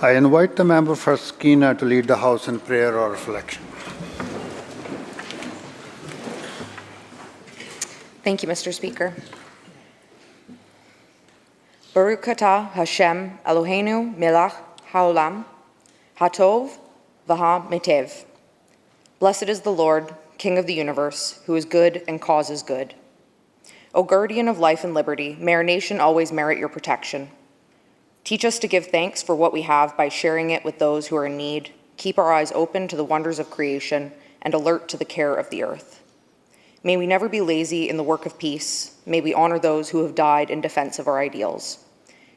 I invite the member for Skeena to lead the House in prayer or reflection. Thank you, Mr. Speaker. Baruch atah Hashem Eloheinu melech haolam hatov v'ha-mitev. Blessed is the Lord, King of the universe, who is good and causes good. O guardian of life and liberty, may our nation always merit your protection. Teach us to give thanks for what we have by sharing it with those who are in need. Keep our eyes open to the wonders of creation and alert to the care of the earth. May we never be lazy in the work of peace. May we honor those who have died in defense of our ideals.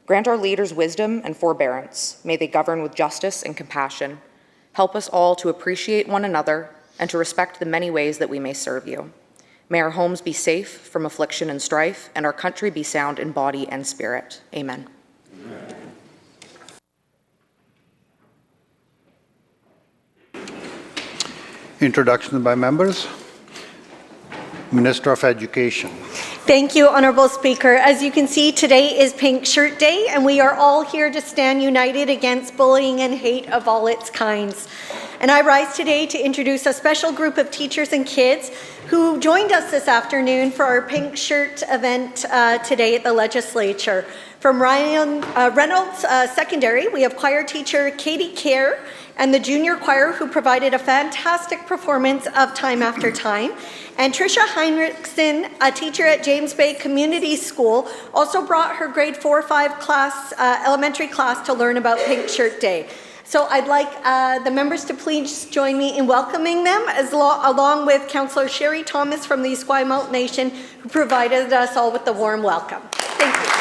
Grant our leaders wisdom and forbearance. May they govern with justice and compassion. Help us all to appreciate one another and to respect the many ways that we may serve you. May our homes be safe from affliction and strife, and our country be sound in body and spirit. Amen. Introduction by members. Minister of Education. Thank you, Honourable Speaker. As you can see, today is Pink Shirt Day, and we are all here to stand united against bullying and hate of all its kinds. And I rise today to introduce a special group of teachers and kids who joined us this afternoon for our Pink Shirt event today at the Legislature. From Ryan Reynolds Secondary, we have choir teacher Katie Kerr and the junior choir who provided a fantastic performance of Time After Time. And Tricia Heinrichsen, a teacher at James Bay Community School, also brought her grade 4-5 class, elementary class to learn about Pink Shirt Day. So I'd like the members to please join me in welcoming them, along with Councillor Sherry Thomas from the Esquimalt Nation, who provided us all with a warm welcome. Thank you.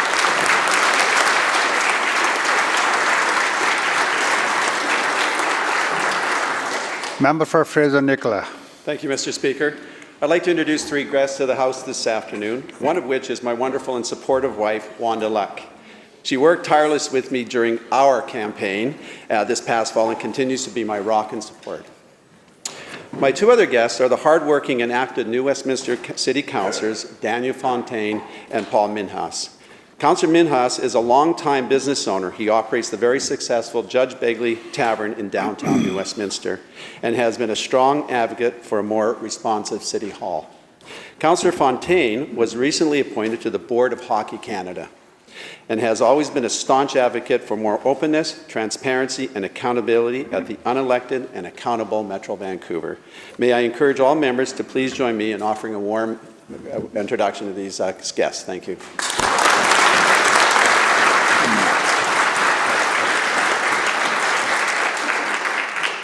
Member for Fraser-Nicola. Thank you, Mr. Speaker. I'd like to introduce three guests to the House this afternoon, one of which is my wonderful and supportive wife, Wanda Luck. She worked tirelessly with me during our campaign this past fall and continues to be my rock and support. My two other guests are the hardworking and active New Westminster City Councillors, Daniel Fontaine and Paul Minhas. Councillor Minhas is a long-time business owner. He operates the very successful Judge Begley Tavern in downtown New Westminster and has been a strong advocate for a more responsive City Hall. Councillor Fontaine was recently appointed to the Board of Hockey Canada and has always been a staunch advocate for more openness, transparency, and accountability at the unelected and accountable Metro Vancouver. May I encourage all members to please join me in offering a warm introduction to these guests. Thank you.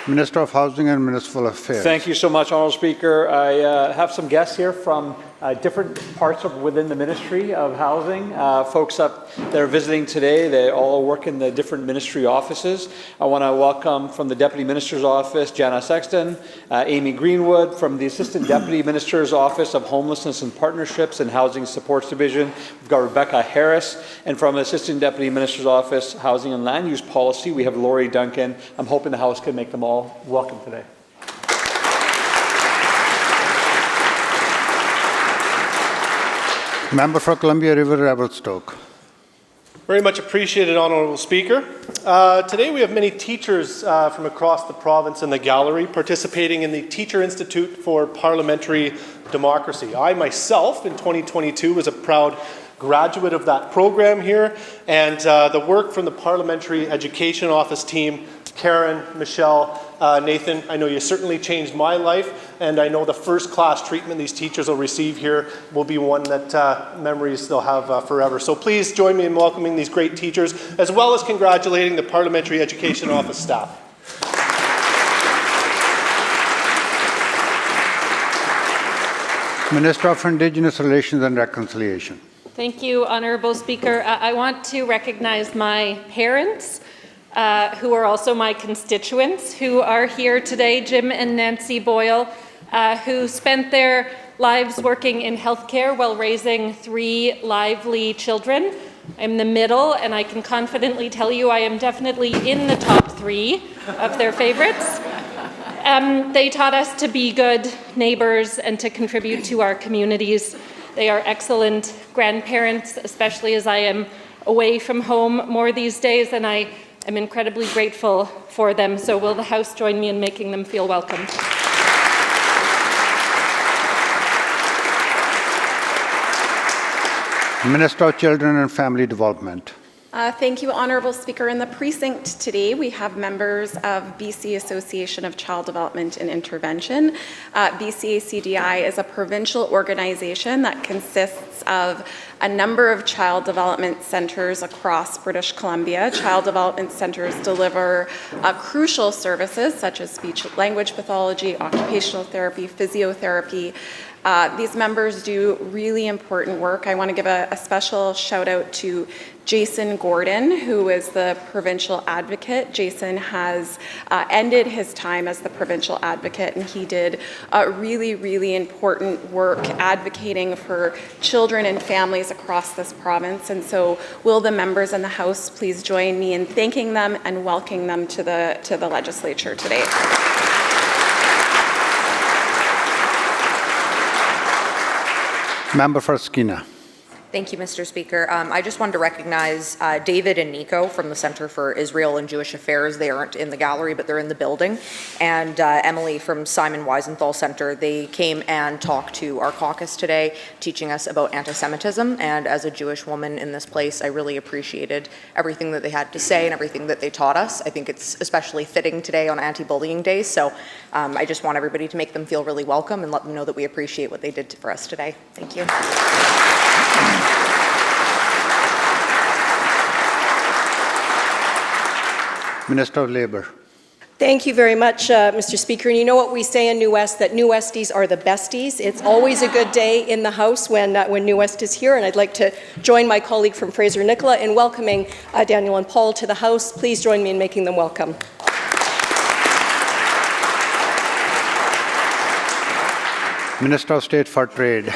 Minister of Housing and Municipal Affairs. Thank you so much, Honourable Speaker. I have some guests here from different parts of within the Ministry of Housing. Folks up that are visiting today, they all work in the different ministry offices. I want to welcome from the Deputy Minister's Office, Jana Sexton, Amy Greenwood, from the Assistant Deputy Minister's Office of Homelessness and Partnerships and Housing Supports Division, we've got Rebecca Harris, and from Assistant Deputy Minister's Office, Housing and Land Use Policy, we have Laurie Duncan. I'm hoping the House can make them all welcome today. Member for Columbia River Revelstoke. Very much appreciated, Honourable Speaker. Today we have many teachers from across the province in the gallery participating in the Teacher Institute for Parliamentary Democracy. I myself in 2022 was a proud graduate of that program here, and the work from the Parliamentary Education Office team, Karen, Michelle, Nathan, I know you certainly changed my life, and I know the first-class treatment these teachers will receive here will be one that memories they'll have forever. So please join me in welcoming these great teachers, as well as congratulating the Parliamentary Education Office staff. Minister of Indigenous Relations and Reconciliation. Thank you, Honourable Speaker. I want to recognize my parents, who are also my constituents, who are here today, Jim and Nancy Boyle, who spent their lives working in healthcare while raising 3 lively children. I'm the middle, and I can confidently tell you I am definitely in the top 3 of their favorites. They taught us to be good neighbours and to contribute to our communities. They are excellent grandparents, especially as I am away from home more these days, and I I'm incredibly grateful for them, so will the House join me in making them feel welcome? Minister of Children and Family Development. Thank you, Honourable Speaker. In the precinct today, we have members of BC Association of Child Development and Intervention. BCACDI is a provincial organization that consists of a number of child development centres across British Columbia. Child development centres deliver crucial services such as speech-language pathology, occupational therapy, physiotherapy. These members do really important work. I want to give a special shout out to Jason Gordon, who is the provincial advocate. Jason has ended his time as the provincial advocate, and he did really, really important work advocating for children and families across this province. And so will the members in the House please join me in thanking them and welcoming them to the legislature today. Member for Skeena. Thank you, Mr. Speaker. I just wanted to recognize David and Nico from the Center for Israel and Jewish Affairs. They aren't in the gallery, but they're in the building. And Emily from Simon Wiesenthal Center. They came and talked to our caucus today, teaching us about anti-Semitism. And as a Jewish woman in this place, I really appreciated everything that they had to say and everything that they taught us. I think it's especially fitting today on Anti-Bullying Day. So I just want everybody to make them feel really welcome and let them know that we appreciate what they did for us today. Thank you. Minister of Labour. Thank you very much, Mr. Speaker. And you know what we say in New West, that New Westies are the besties. It's always a good day in the House when New West is here, and I'd like to join my colleague from Fraser-Nicola in welcoming Daniel and Paul to the House. Please join me in making them welcome. Minister of State for Trade.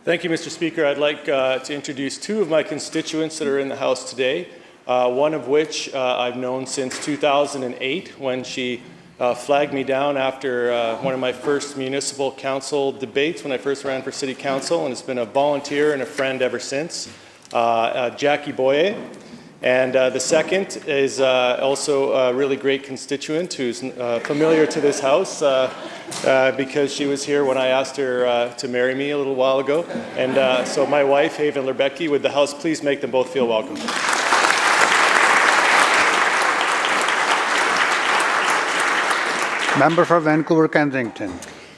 Thank you, Mr. Speaker. I'd like to introduce two of my constituents that are in the House today, one of which I've known since 2008 when she flagged me down after one of my first municipal council debates when I first ran for city council, and has been a volunteer and a friend ever since, Jackie Boyer. And the second is also a really great constituent who's familiar to this House because she was here when I asked her to marry me a little while ago. And so my wife, Haven Lerbecki, would the House please make them both feel welcome. Member for Vancouver-Kensington.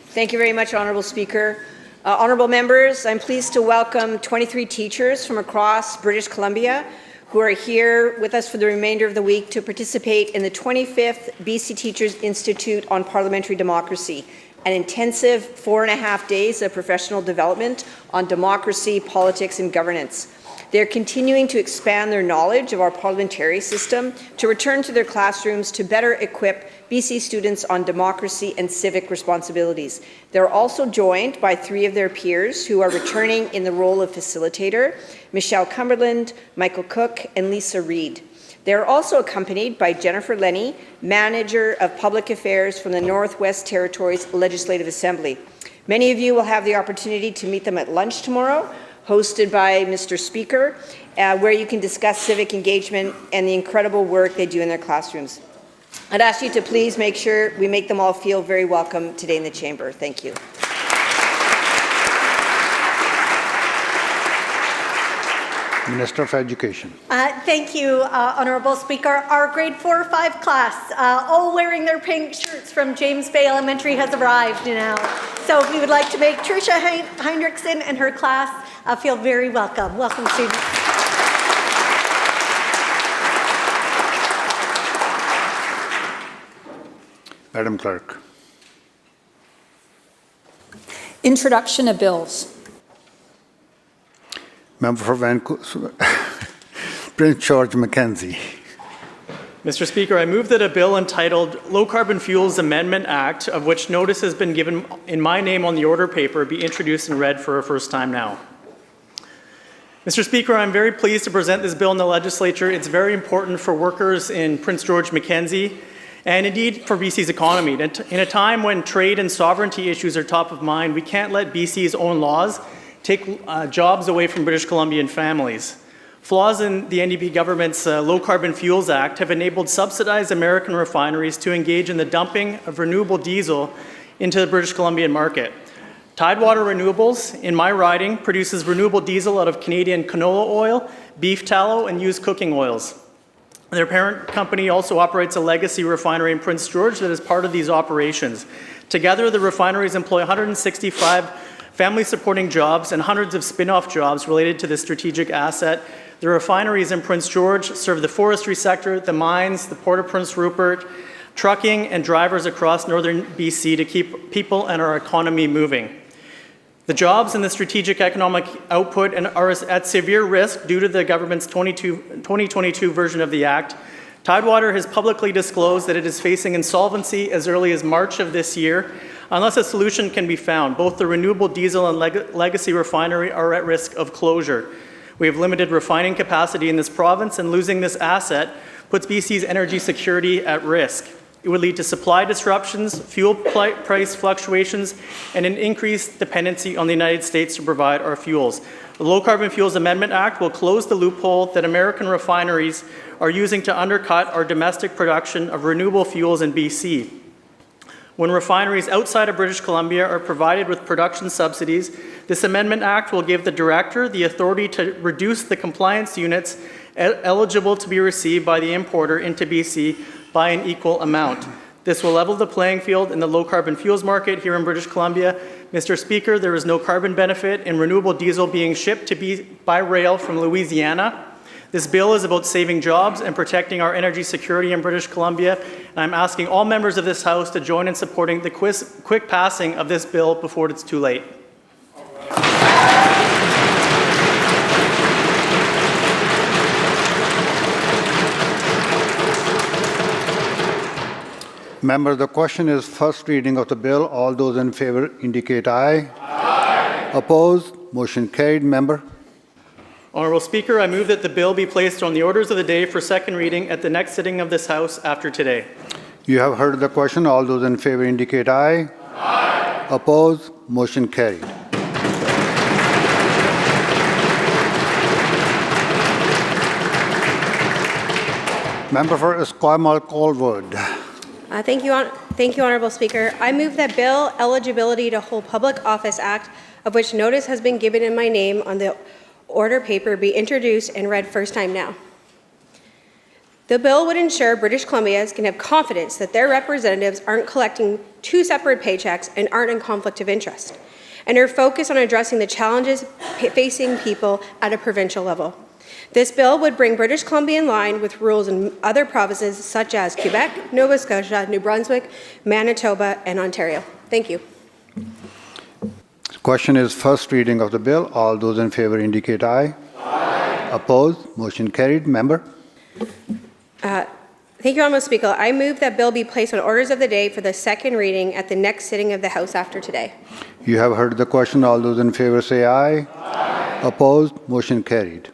Thank you very much, Honourable Speaker. Honourable members, I'm pleased to welcome 23 teachers from across British Columbia who are here with us for the remainder of the week to participate in the 25th BC Teachers Institute on Parliamentary Democracy, an intensive 4.5 days of professional development on democracy, politics and governance. They're continuing to expand their knowledge of our parliamentary system to return to their classrooms to better equip BC students on democracy and civic responsibilities. They're also joined by 3 of their peers who are returning in the role of facilitator, Michelle Cumberland, Michael Cook, and Lisa Reed. They are also accompanied by Jennifer Lenny, Manager of Public Affairs from the Northwest Territories Legislative Assembly. Many of you will have the opportunity to meet them at lunch tomorrow, hosted by Mr. Speaker, where you can discuss civic engagement and the incredible work they do in their classrooms. I'd ask you to please make sure we make them all feel very welcome today in the chamber. Thank you. Minister of Education. Thank you, Honourable Speaker. Our grade 4 or 5 class, all wearing their pink shirts from James Bay Elementary, has arrived now. So if we would like to make Tricia Heinrichsen and her class feel very welcome. Welcome, students. Madam Clerk. Introduction of bills. Member for Vancouver, Prince George Mackenzie. Mr. Speaker, I move that a bill entitled Low Carbon Fuels Amendment Act, of which notice has been given in my name on the order paper, be introduced and read for a first time now. Mr. Speaker, I'm very pleased to present this bill in the legislature. It's very important for workers in Prince George Mackenzie and indeed for BC's economy. In a time when trade and sovereignty issues are top of mind, we can't let BC's own laws take jobs away from British Columbian families. Flaws in the NDP government's Low Carbon Fuels Act have enabled subsidized American refineries to engage in the dumping of renewable diesel into the British Columbian market. Tidewater Renewables, in my riding, produces renewable diesel out of Canadian canola oil, beef tallow, and used cooking oils. Their parent company also operates a legacy refinery in Prince George that is part of these operations. Together, the refineries employ 165 family-supporting jobs and hundreds of spin-off jobs related to this strategic asset. The refineries in Prince George serve the forestry sector, the mines, the Port of Prince Rupert, trucking, and drivers across northern BC to keep people and our economy moving. The jobs and the strategic economic output are at severe risk due to the government's 2022 version of the Act. Tidewater has publicly disclosed that it is facing insolvency as early as March of this year. Unless a solution can be found, both the renewable diesel and legacy refinery are at risk of closure. We have limited refining capacity in this province, and losing this asset puts BC's energy security at risk. It would lead to supply disruptions, fuel price fluctuations, and an increased dependency on the United States to provide our fuels. The Low Carbon Fuels Amendment Act will close the loophole that American refineries are using to undercut our domestic production of renewable fuels in BC. When refineries outside of British Columbia are provided with production subsidies, this Amendment Act will give the Director the authority to reduce the compliance units eligible to be received by the importer into BC by an equal amount. This will level the playing field in the low-carbon fuels market here in British Columbia. Mr. Speaker, there is no carbon benefit in renewable diesel being shipped by rail from Louisiana. This bill is about saving jobs and protecting our energy security in British Columbia, and I'm asking all members of this House to join in supporting the quick passing of this bill before it's too late. Member, the question is first reading of the bill. All those in favor indicate aye. Aye. Opposed? Motion carried. Member. Honourable Speaker, I move that the bill be placed on the orders of the day for second reading at the next sitting of this House after today. You have heard the question. All those in favor indicate aye. Aye. Opposed? Motion carried. Member for Esquimalt-Colwood. Thank you, Honourable Speaker. I move that Bill Eligibility to Hold Public Office Act, of which notice has been given in my name on the order paper, be introduced and read first time now. The bill would ensure British Columbians can have confidence that their representatives aren't collecting two separate paychecks and aren't in conflict of interest, and are focused on addressing the challenges facing people at a provincial level. This bill would bring British Columbia in line with rules in other provinces such as Quebec, Nova Scotia, New Brunswick, Manitoba, and Ontario. Thank you. The question is first reading of the bill. All those in favor indicate aye. Aye. Opposed? Motion carried. Member. Thank you, Honourable Speaker. I move that bill be placed on orders of the day for the second reading at the next sitting of the House after today. You have heard the question. All those in favor say aye. Aye. Opposed? Motion carried.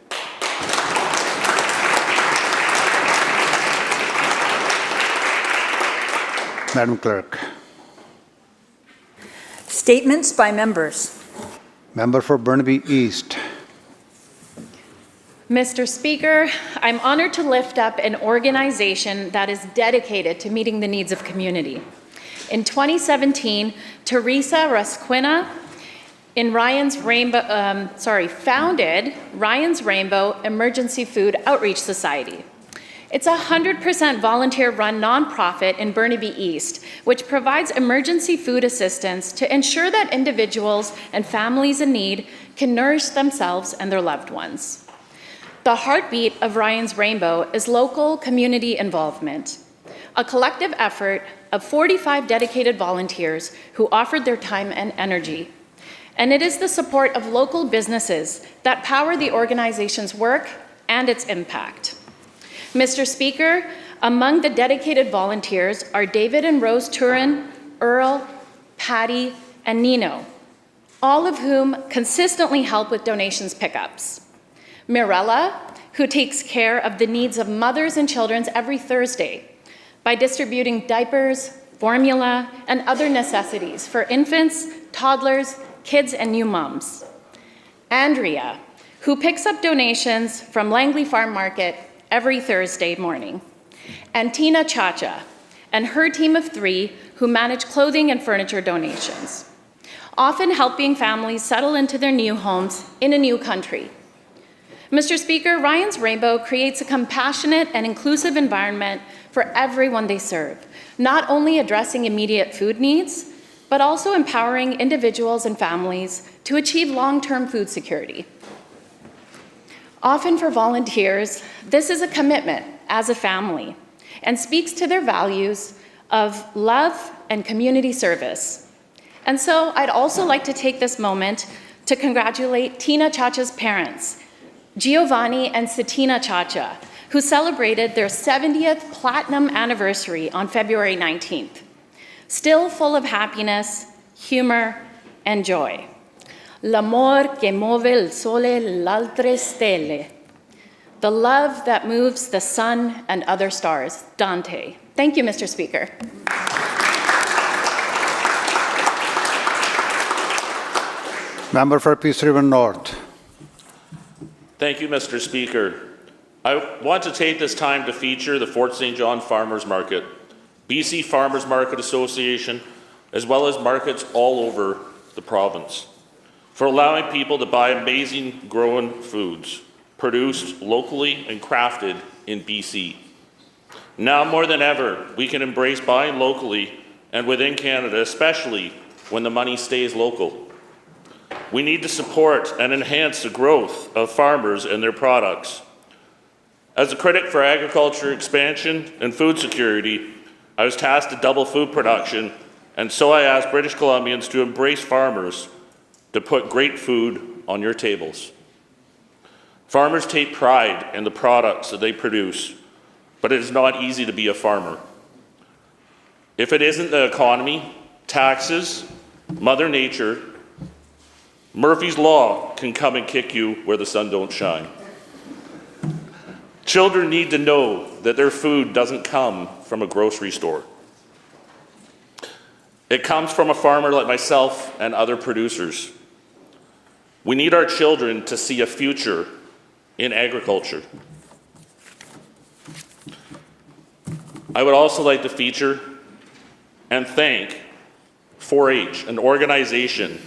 Madam Clerk. Statements by members. Member for Burnaby East. Mr. Speaker, I'm honored to lift up an organization that is dedicated to meeting the needs of community. In 2017, Teresa Rasquina founded Ryan's Rainbow Emergency Food Outreach Society. It's a 100% volunteer-run nonprofit in Burnaby East, which provides emergency food assistance to ensure that individuals and families in need can nourish themselves and their loved ones. The heartbeat of Ryan's Rainbow is local community involvement, a collective effort of 45 dedicated volunteers who offered their time and energy. And it is the support of local businesses that power the organization's work and its impact. Mr. Speaker, among the dedicated volunteers are David and Rose Turin, Earl, Patty, and Nino, all of whom consistently help with donations pickups. Mirella, who takes care of the needs of mothers and children every Thursday by distributing diapers, formula, and other necessities for infants, toddlers, kids, and new moms. Andrea, who picks up donations from Langley Farm Market every Thursday morning, and Tina Chacha and her team of 3 who manage clothing and furniture donations, often helping families settle into their new homes in a new country. Mr. Speaker, Ryan's Rainbow creates a compassionate and inclusive environment for everyone they serve, not only addressing immediate food needs, but also empowering individuals and families to achieve long-term food security. Often for volunteers, this is a commitment as a family and speaks to their values of love and community service. And so I'd also like to take this moment to congratulate Tina Chacha's parents, Giovanni and Satina Chacha, who celebrated their 70th platinum anniversary on February 19th. Still full of happiness, humor, and joy. L'amor che muove il sole l'altre stelle. The love that moves the sun and other stars. Dante. Thank you, Mr. Speaker. Member for Peace River North. Thank you, Mr. Speaker. I want to take this time to feature the Fort St. John Farmers Market, BC Farmers Market Association, as well as markets all over the province, for allowing people to buy amazing grown foods, produced locally and crafted in BC. Now more than ever, we can embrace buying locally and within Canada, especially when the money stays local. We need to support and enhance the growth of farmers and their products. As a critic for agriculture expansion and food security, I was tasked to double food production, and so I asked British Columbians to embrace farmers to put great food on your tables. Farmers take pride in the products that they produce, but it is not easy to be a farmer. If it isn't the economy, taxes, Mother Nature, Murphy's Law can come and kick you where the sun don't shine. Children need to know that their food doesn't come from a grocery store. It comes from a farmer like myself and other producers. We need our children to see a future in agriculture. I would also like to feature and thank 4-H, an organization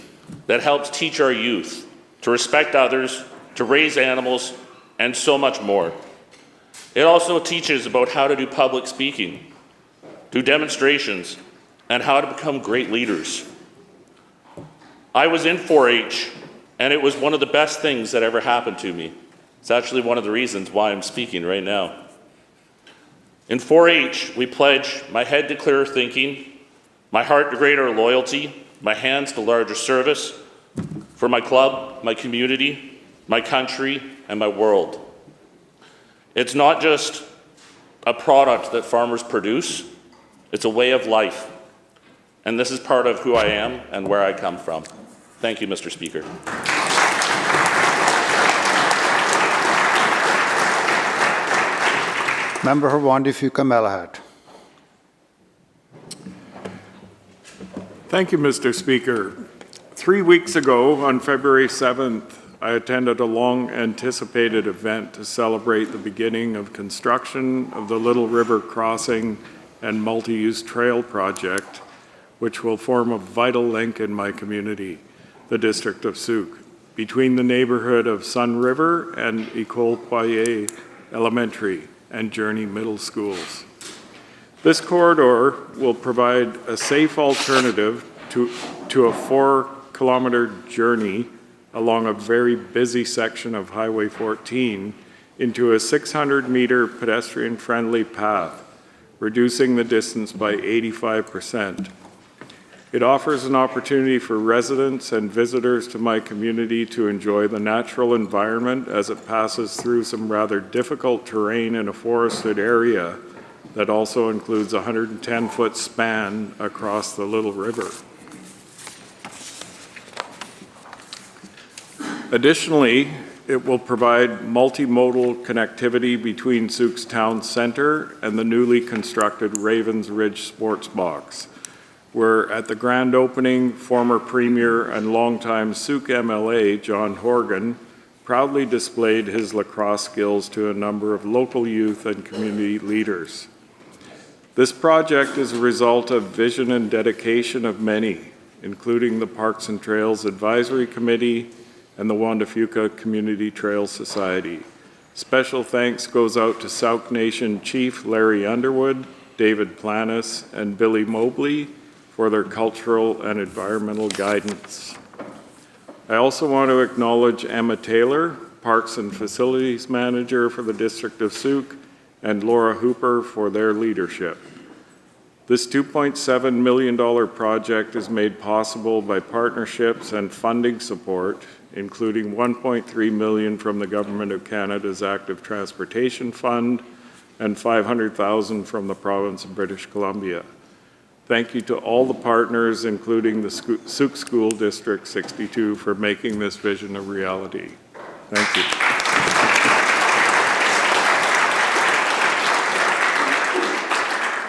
that helps teach our youth to respect others, to raise animals, and so much more. It also teaches about how to do public speaking, do demonstrations, and how to become great leaders. I was in 4-H, and it was one of the best things that ever happened to me. It's actually one of the reasons why I'm speaking right now. In 4-H, we pledge my head to clearer thinking, my heart to greater loyalty, my hands to larger service, for my club, my community, my country, and my world. It's not just a product that farmers produce, it's a way of life. And this is part of who I am and where I come from. Thank you, Mr. Speaker. Member for Wandifuka Malahat. Thank you, Mr. Speaker. 3 weeks ago, on February 7th, I attended a long-anticipated event to celebrate the beginning of construction of the Little River Crossing and multi-use trail project, which will form a vital link in my community, the district of Souk, between the neighborhood of Sun River and École Poirier Elementary and Journey Middle Schools. This corridor will provide a safe alternative to a 4-kilometer journey along a very busy section of Highway 14 into a 600-meter pedestrian-friendly path, reducing the distance by 85%. It offers an opportunity for residents and visitors to my community to enjoy the natural environment as it passes through some rather difficult terrain in a forested area that also includes a 110-foot span across the Little River. Additionally, it will provide multimodal connectivity between Souk's town center and the newly constructed Ravens Ridge Sports Box, where at the grand opening, former Premier and longtime Souk MLA John Horgan proudly displayed his lacrosse skills to a number of local youth and community leaders. This project is a result of vision and dedication of many, including the Parks and Trails Advisory Committee and the Juan de Fuca Community Trails Society. Special thanks goes out to Sauk Nation Chief Larry Underwood, David Planis, and Billy Mobley for their cultural and environmental guidance. I also want to acknowledge Emma Taylor, Parks and Facilities Manager for the District of Sauk, and Laura Hooper for their leadership. This $2.7 million project is made possible by partnerships and funding support, including $1.3 million from the Government of Canada's Active Transportation Fund and $500,000 from the Province of British Columbia. Thank you to all the partners, including the Sauk School District 62, for making this vision a reality. Thank you.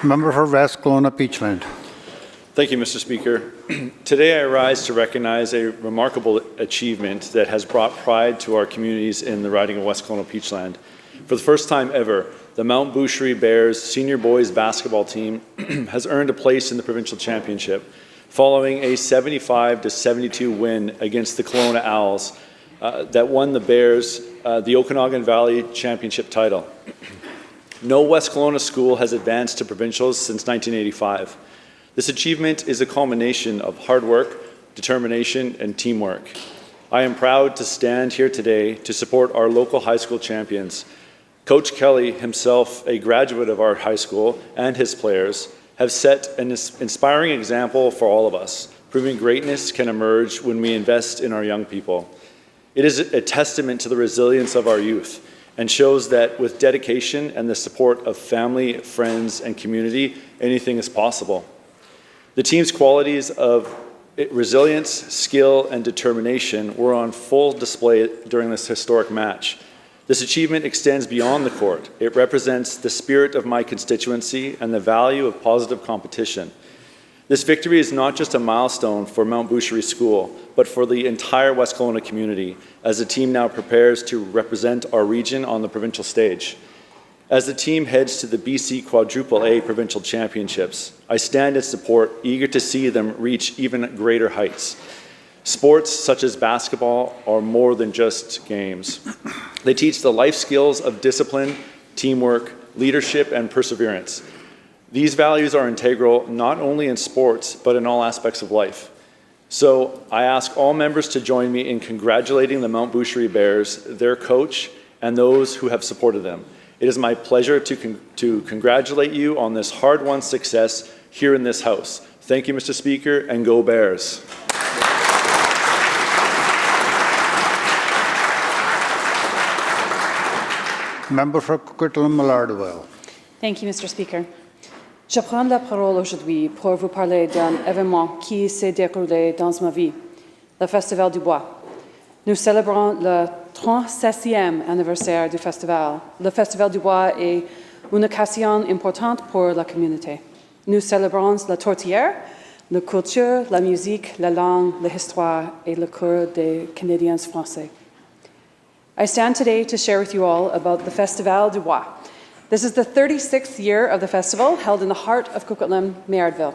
Member for West Kelowna Peachland. Thank you, Mr. Speaker. Today I rise to recognize a remarkable achievement that has brought pride to our communities in the riding of West Kelowna Peachland. For the first time ever, the Mount Boucherie Bears senior boys basketball team has earned a place in the provincial championship following a 75-72 win against the Kelowna Owls that won the Bears the Okanagan Valley Championship title. No West Kelowna school has advanced to provincials since 1985. This achievement is a culmination of hard work, determination, and teamwork. I am proud to stand here today to support our local high school champions. Coach Kelly, himself a graduate of our high school, and his players have set an inspiring example for all of us, proving greatness can emerge when we invest in our young people. It is a testament to the resilience of our youth and shows that with dedication and the support of family, friends, and community, anything is possible. The team's qualities of resilience, skill, and determination were on full display during this historic match. This achievement extends beyond the court. It represents the spirit of my constituency and the value of positive competition. This victory is not just a milestone for Mount Boucherie School, but for the entire West Kelowna community, as the team now prepares to represent our region on the provincial stage. As the team heads to the BC Quadruple A Provincial Championships, I stand in support, eager to see them reach even greater heights. Sports such as basketball are more than just games. They teach the life skills of discipline, teamwork, leadership, and perseverance. These values are integral not only in sports, but in all aspects of life. So I ask all members to join me in congratulating the Mount Boucherie Bears, their coach, and those who have supported them. It is my pleasure to congratulate you on this hard-won success here in this House. Thank you, Mr. Speaker, and go Bears. Member for Coquitlam-Malardville. Thank you, Mr. Speaker. Je prends la parole aujourd'hui pour vous parler d'un événement qui s'est déroulé dans ma vie, le Festival du Bois. Nous célébrons le 37e anniversaire du festival. Le Festival du Bois est une occasion importante pour la communauté. Nous célébrons la tortillère, la culture, la musique, la langue, l'histoire et le cœur des Canadiens français. I stand today to share with you all about the Festival du Bois. This is the 36th year of the festival, held in the heart of Coquitlam-Malardville.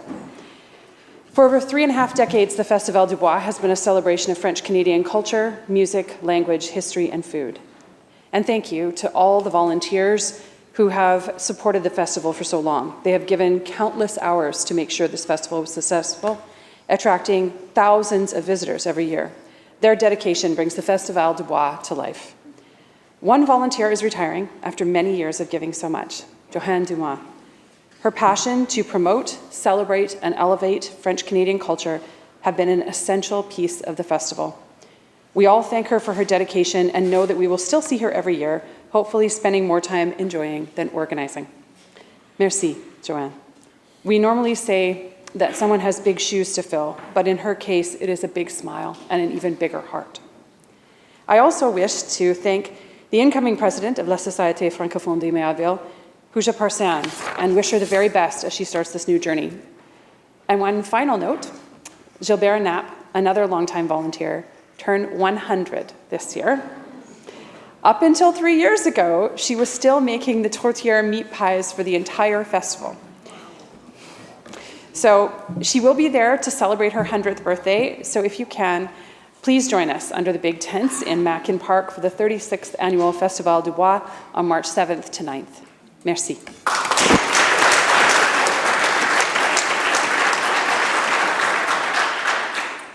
For over 3.5 decades, the Festival du Bois has been a celebration of French-Canadian culture, music, language, history, and food. And thank you to all the volunteers who have supported the festival for so long. They have given countless hours to make sure this festival was successful, attracting thousands of visitors every year. Their dedication brings the Festival du Bois to life. One volunteer is retiring after many years of giving so much, Johanne Dumas. Her passion to promote, celebrate, and elevate French-Canadian culture have been an essential piece of the festival. We all thank her for her dedication and know that we will still see her every year, hopefully spending more time enjoying than organizing. Merci, Joanne. We normally say that someone has big shoes to fill, but in her case, it is a big smile and an even bigger heart. I also wish to thank the incoming president of La Société Francophone de Malardville, Huja Parsan, and wish her the very best as she starts this new journey. And one final note, Gilbert Knapp, another longtime volunteer, turned 100 this year. Up until 3 years ago, she was still making the tortilla meat pies for the entire festival. So she will be there to celebrate her 100th birthday. So if you can, please join us under the big tents in Mackin Park for the 36th annual Festival du Bois on March 7th to 9th. Merci.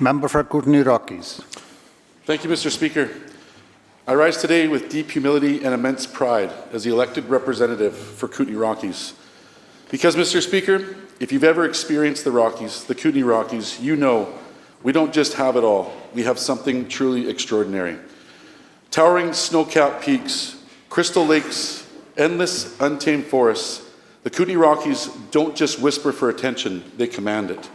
Member for Kootenay Rockies. Thank you, Mr. Speaker. I rise today with deep humility and immense pride as the elected representative for Kootenay Rockies. Because, Mr. Speaker, if you've ever experienced the Rockies, the Kootenay Rockies, you know we don't just have it all. We have something truly extraordinary. Towering snow-capped peaks, crystal lakes, endless untamed forests, the Kootenay Rockies don't just whisper for attention, they command it.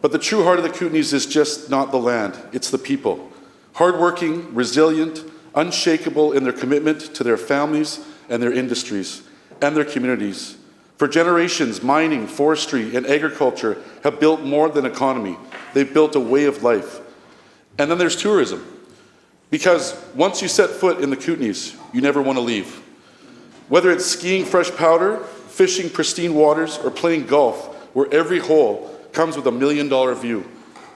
But the true heart of the Kootenays is just not the land, it's the people. Hardworking, resilient, unshakable in their commitment to their families and their industries and their communities. For generations, mining, forestry, and agriculture have built more than economy. They've built a way of life. And then there's tourism. Because once you set foot in the Kootenays, you never want to leave. Whether it's skiing fresh powder, fishing pristine waters, or playing golf, where every hole comes with $1 million view.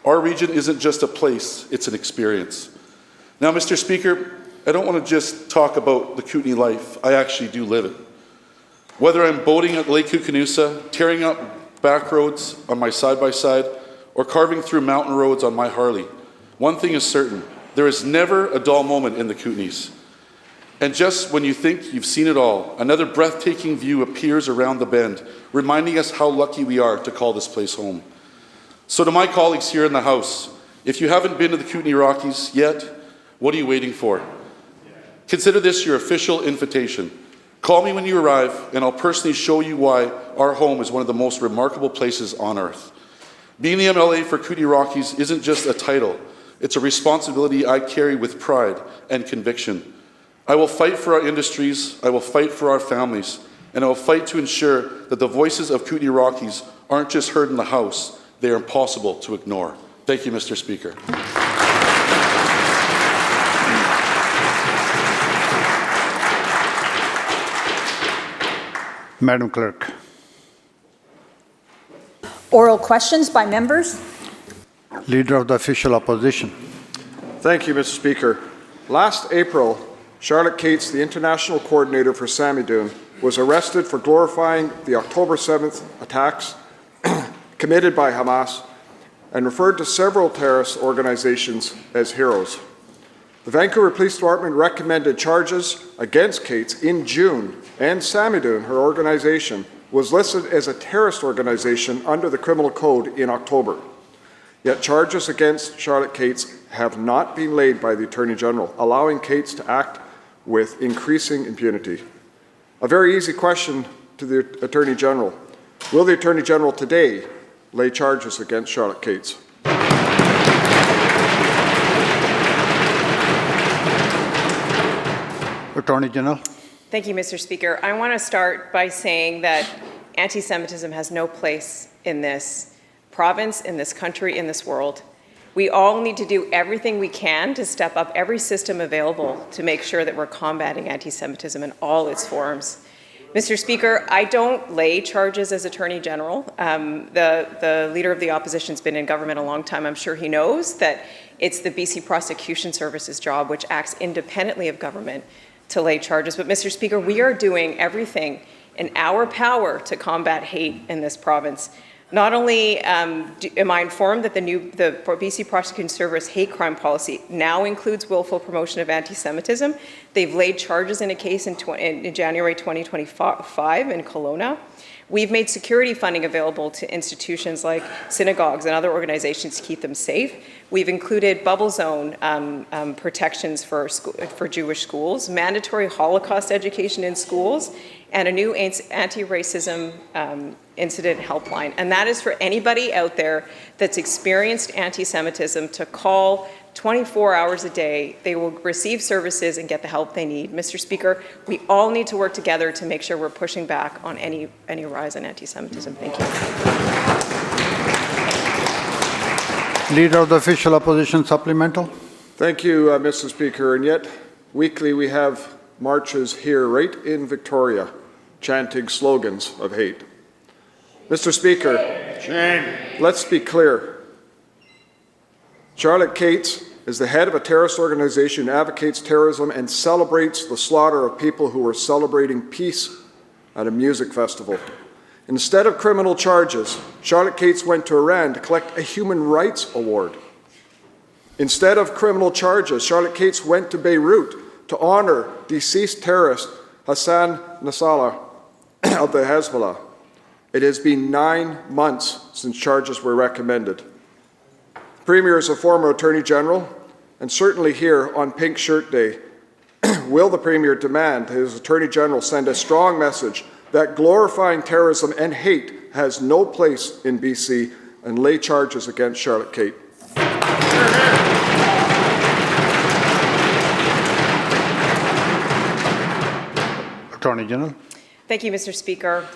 Our region isn't just a place, it's an experience. Now, Mr. Speaker, I don't want to just talk about the Kootenay life, I actually do live it. Whether I'm boating at Lake Kootenay, tearing up back roads on my side-by-side, or carving through mountain roads on my Harley, one thing is certain, there is never a dull moment in the Kootenays. And just when you think you've seen it all, another breathtaking view appears around the bend, reminding us how lucky we are to call this place home. So to my colleagues here in the House, if you haven't been to the Kootenay Rockies yet, what are you waiting for? Consider this your official invitation. Call me when you arrive, and I'll personally show you why our home is one of the most remarkable places on earth. Being the MLA for Kootenay Rockies isn't just a title, it's a responsibility I carry with pride and conviction. I will fight for our industries, I will fight for our families, and I will fight to ensure that the voices of Kootenay Rockies aren't just heard in the House, they are impossible to ignore. Thank you, Mr. Speaker. Madam Clerk. Oral questions by members. Leader of the Official Opposition. Thank you, Mr. Speaker. Last April, Charlotte Cates, the International Coordinator for Samidoun, was arrested for glorifying the October 7th attacks committed by Hamas and referred to several terrorist organizations as heroes. The Vancouver Police Department recommended charges against Cates in June, and Samidoun, her organization, was listed as a terrorist organization under the Criminal Code in October. Yet charges against Charlotte Cates have not been laid by the Attorney General, allowing Cates to act with increasing impunity. A very easy question to the Attorney General. Will the Attorney General today lay charges against Charlotte Cates? Attorney General. Thank you, Mr. Speaker. I want to start by saying that anti-Semitism has no place in this province, in this country, in this world. We all need to do everything we can to step up every system available to make sure that we're combating anti-Semitism in all its forms. Mr. Speaker, I don't lay charges as Attorney General. The Leader of the Opposition has been in government a long time. I'm sure he knows that it's the BC Prosecution Service's job, which acts independently of government, to lay charges. But Mr. Speaker, we are doing everything in our power to combat hate in this province. Not only am I informed that the BC Prosecution Service hate crime policy now includes willful promotion of anti-Semitism. They've laid charges in a case in January 2025 in Kelowna. We've made security funding available to institutions like synagogues and other organizations to keep them safe. We've included bubble zone protections for Jewish schools, mandatory Holocaust education in schools, and a new anti-racism incident helpline. And that is for anybody out there that's experienced anti-Semitism to call 24 hours a day. They will receive services and get the help they need. Mr. Speaker, we all need to work together to make sure we're pushing back on any rise in anti-Semitism. Thank you. Leader of the Official Opposition Supplemental. Thank you, Mr. Speaker. And yet, Weekly, we have marches here right in Victoria chanting slogans of hate. Mr. Speaker, let's be clear. Charlotte Cates is the head of a terrorist organization who advocates terrorism and celebrates the slaughter of people who were celebrating peace at a music festival. Instead of criminal charges, Charlotte Cates went to Iran to collect a human rights award. Instead of criminal charges, Charlotte Cates went to Beirut to honor deceased terrorist Hassan Nasrallah of the Hezbollah. It has been 9 months since charges were recommended. The Premier is a former Attorney General, and certainly here on Pink Shirt Day, will the Premier demand that his Attorney General send a strong message that glorifying terrorism and hate has no place in BC and lay charges against Charlotte Kate? Attorney General. Thank you, Mr. Speaker.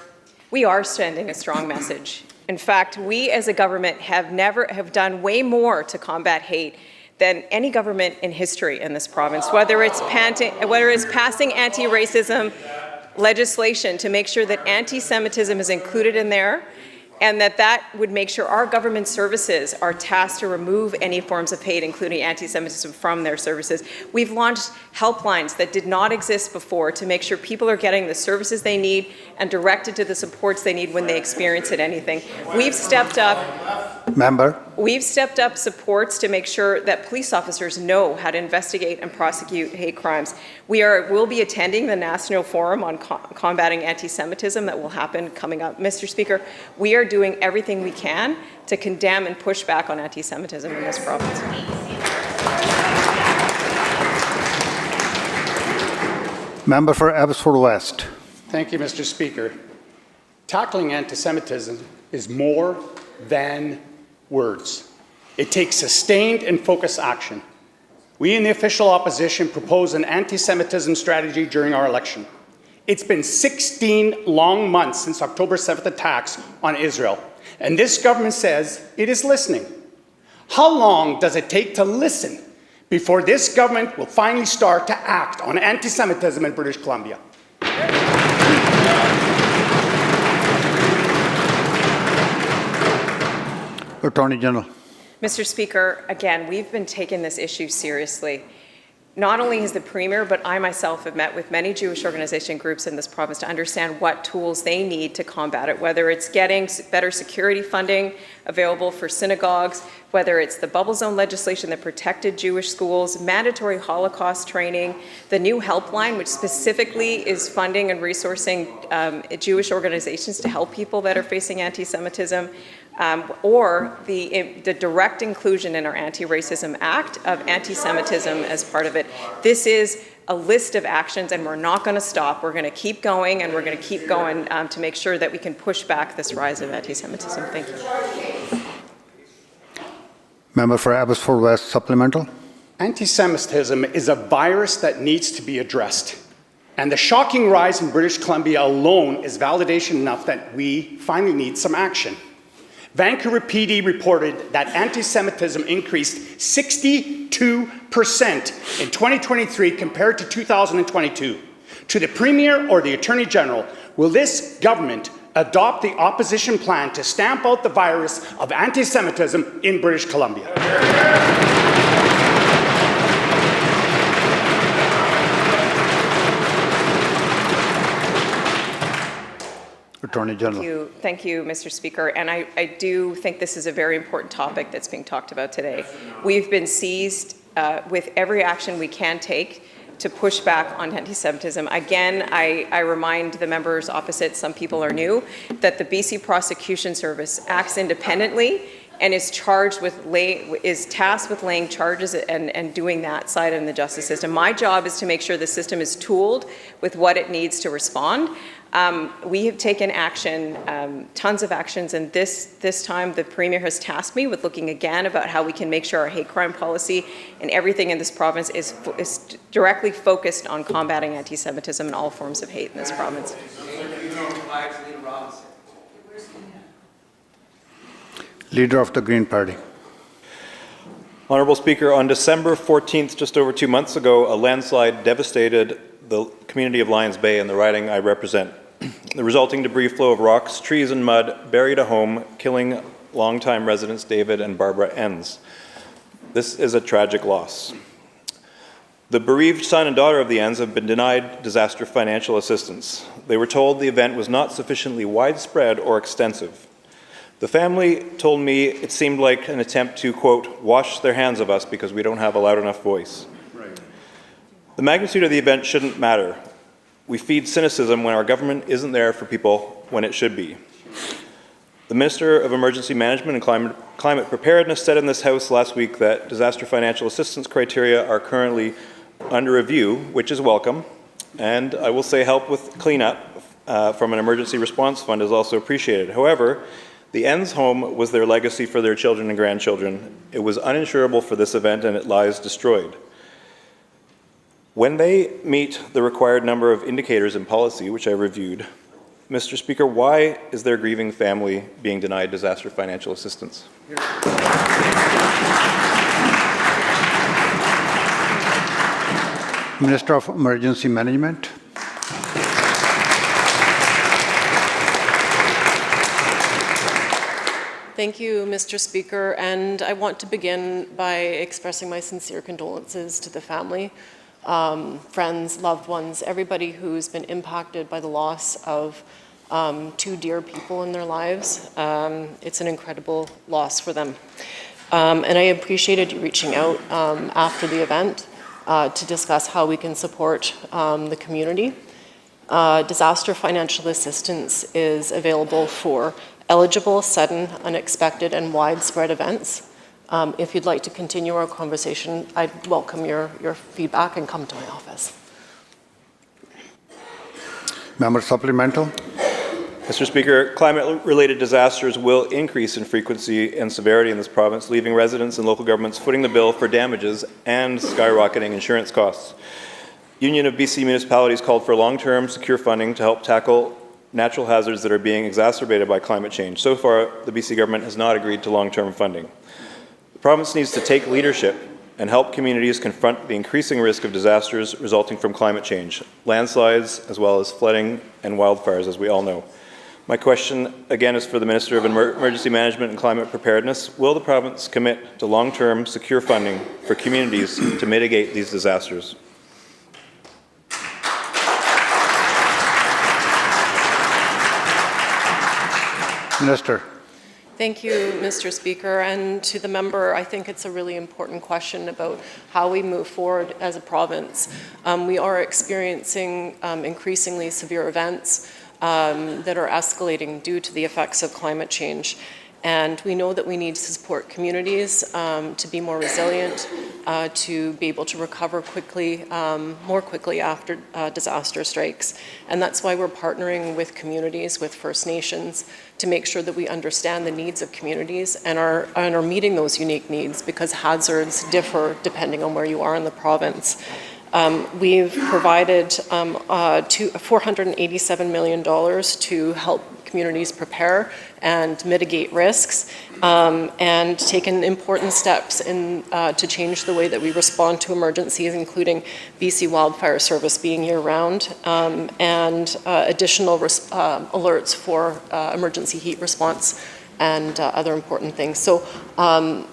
We are sending a strong message. In fact, we as a government have done way more to combat hate than any government in history in this province, whether it's passing anti-racism legislation to make sure that anti-Semitism is included in there, and that would make sure our government services are tasked to remove any forms of hate, including anti-Semitism, from their services. We've launched helplines that did not exist before to make sure people are getting the services they need and directed to the supports they need when they experience anything. We've stepped up supports to make sure that police officers know how to investigate and prosecute hate crimes. We'll be attending the National Forum on Combating Anti-Semitism that will happen coming up. Mr. Speaker, we are doing everything we can to condemn and push back on anti-Semitism in this province. Member for Abbotsford West. Thank you, Mr. Speaker. Tackling anti-Semitism is more than words. It takes sustained and focused action. We in the official opposition proposed an anti-Semitism strategy during our election. It's been 16 long months since October 7th attacks on Israel, and this government says it is listening. How long does it take to listen before this government will finally start to act on anti-Semitism in British Columbia? Attorney General. Mr. Speaker, again, we've been taking this issue seriously. Not only has the Premier, but I myself have met with many Jewish organization groups in this province to understand what tools they need to combat it, whether it's getting better security funding available for synagogues, whether it's the bubble zone legislation that protected Jewish schools, mandatory Holocaust training, the new helpline, which specifically is funding and resourcing Jewish organizations to help people that are facing anti-Semitism, or the direct inclusion in our Anti-Racism Act of anti-Semitism as part of it. This is a list of actions, and we're not going to stop. We're going to keep going, and we're going to keep going to make sure that we can push back this rise of anti-Semitism. Thank you. Member for Abbotsford West, supplemental. Anti-Semitism is a virus that needs to be addressed. And the shocking rise in British Columbia alone is validation enough that we finally need some action. Vancouver PD reported that anti-Semitism increased 62% in 2023 compared to 2022. To the Premier or the Attorney General, will this government adopt the opposition plan to stamp out the virus of anti-Semitism in British Columbia? Attorney General. Thank you, Mr. Speaker. And I do think this is a very important topic that's being talked about today. We've been seized with every action we can take to push back on anti-Semitism. Again, I remind the members opposite, some people are new, that the BC Prosecution Service acts independently and is tasked with laying charges and doing that side in the justice system. My job is to make sure the system is tooled with what it needs to respond. We have taken action, tons of actions, and this time the Premier has tasked me with looking again about how we can make sure our hate crime policy and everything in this province is directly focused on combating anti-Semitism and all forms of hate in this province. Leader of the Green Party. Honourable Speaker, on December 14th, just over 2 months ago, a landslide devastated the community of Lions Bay and the riding I represent. The resulting debris flow of rocks, trees and mud buried a home, killing longtime residents David and Barbara Enns. This is a tragic loss. The bereaved son and daughter of the Enns have been denied disaster financial assistance. They were told the event was not sufficiently widespread or extensive. The family told me it seemed like an attempt to, quote, wash their hands of us because we don't have a loud enough voice. Right. The magnitude of the event shouldn't matter. We feed cynicism when our government isn't there for people when it should be. The Minister of Emergency Management and Climate Preparedness said in this House last week that disaster financial assistance criteria are currently under review, which is welcome, and I will say help with cleanup from an emergency response fund is also appreciated. However, the Enns home was their legacy for their children and grandchildren. It was uninsurable for this event and it lies destroyed. When they meet the required number of indicators in policy, which I reviewed, Mr. Speaker, why is their grieving family being denied disaster financial assistance? Minister of Emergency Management. Thank you, Mr. Speaker, and I want to begin by expressing my sincere condolences to the family, friends, loved ones, everybody who's been impacted by the loss of two dear people in their lives. It's an incredible loss for them. And I appreciated you reaching out after the event to discuss how we can support the community. Disaster financial assistance is available for eligible, sudden, unexpected, and widespread events. If you'd like to continue our conversation, I'd welcome your feedback and come to my office. Member supplemental. Mr. Speaker, climate-related disasters will increase in frequency and severity in this province, leaving residents and local governments footing the bill for damages and skyrocketing insurance costs. Union of BC Municipalities called for long-term secure funding to help tackle natural hazards that are being exacerbated by climate change. So far, the BC government has not agreed to long-term funding. The province needs to take leadership and help communities confront the increasing risk of disasters resulting from climate change, landslides, as well as flooding and wildfires, as we all know. My question, again, is for the Minister of Emergency Management and Climate Preparedness. Will the province commit to long-term secure funding for communities to mitigate these disasters? Minister. Thank you, Mr. Speaker. And to the member, I think it's a really important question about how we move forward as a province. We are experiencing increasingly severe events that are escalating due to the effects of climate change. And we know that we need to support communities to be more resilient, to be able to recover quickly, more quickly after disaster strikes. And that's why we're partnering with communities, with First Nations, to make sure that we understand the needs of communities and are meeting those unique needs, because hazards differ depending on where you are in the province. We've provided $487 million to help communities prepare and mitigate risks, and taken important steps to change the way that we respond to emergencies, including BC Wildfire Service being year-round, and additional alerts for emergency heat response and other important things. So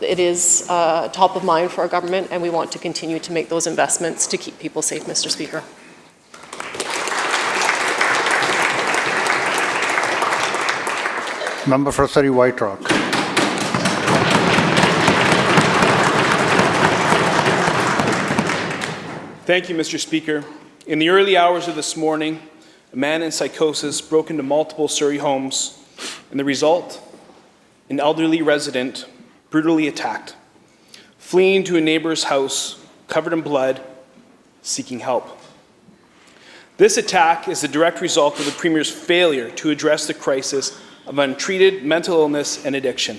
it is top of mind for our government, and we want to continue to make those investments to keep people safe, Mr. Speaker. Member for Surrey White Rock. Thank you, Mr. Speaker. In the early hours of this morning, a man in psychosis broke into multiple Surrey homes, and the result? An elderly resident brutally attacked, fleeing to a neighbor's house, covered in blood, seeking help. This attack is the direct result of the Premier's failure to address the crisis of untreated mental illness and addiction.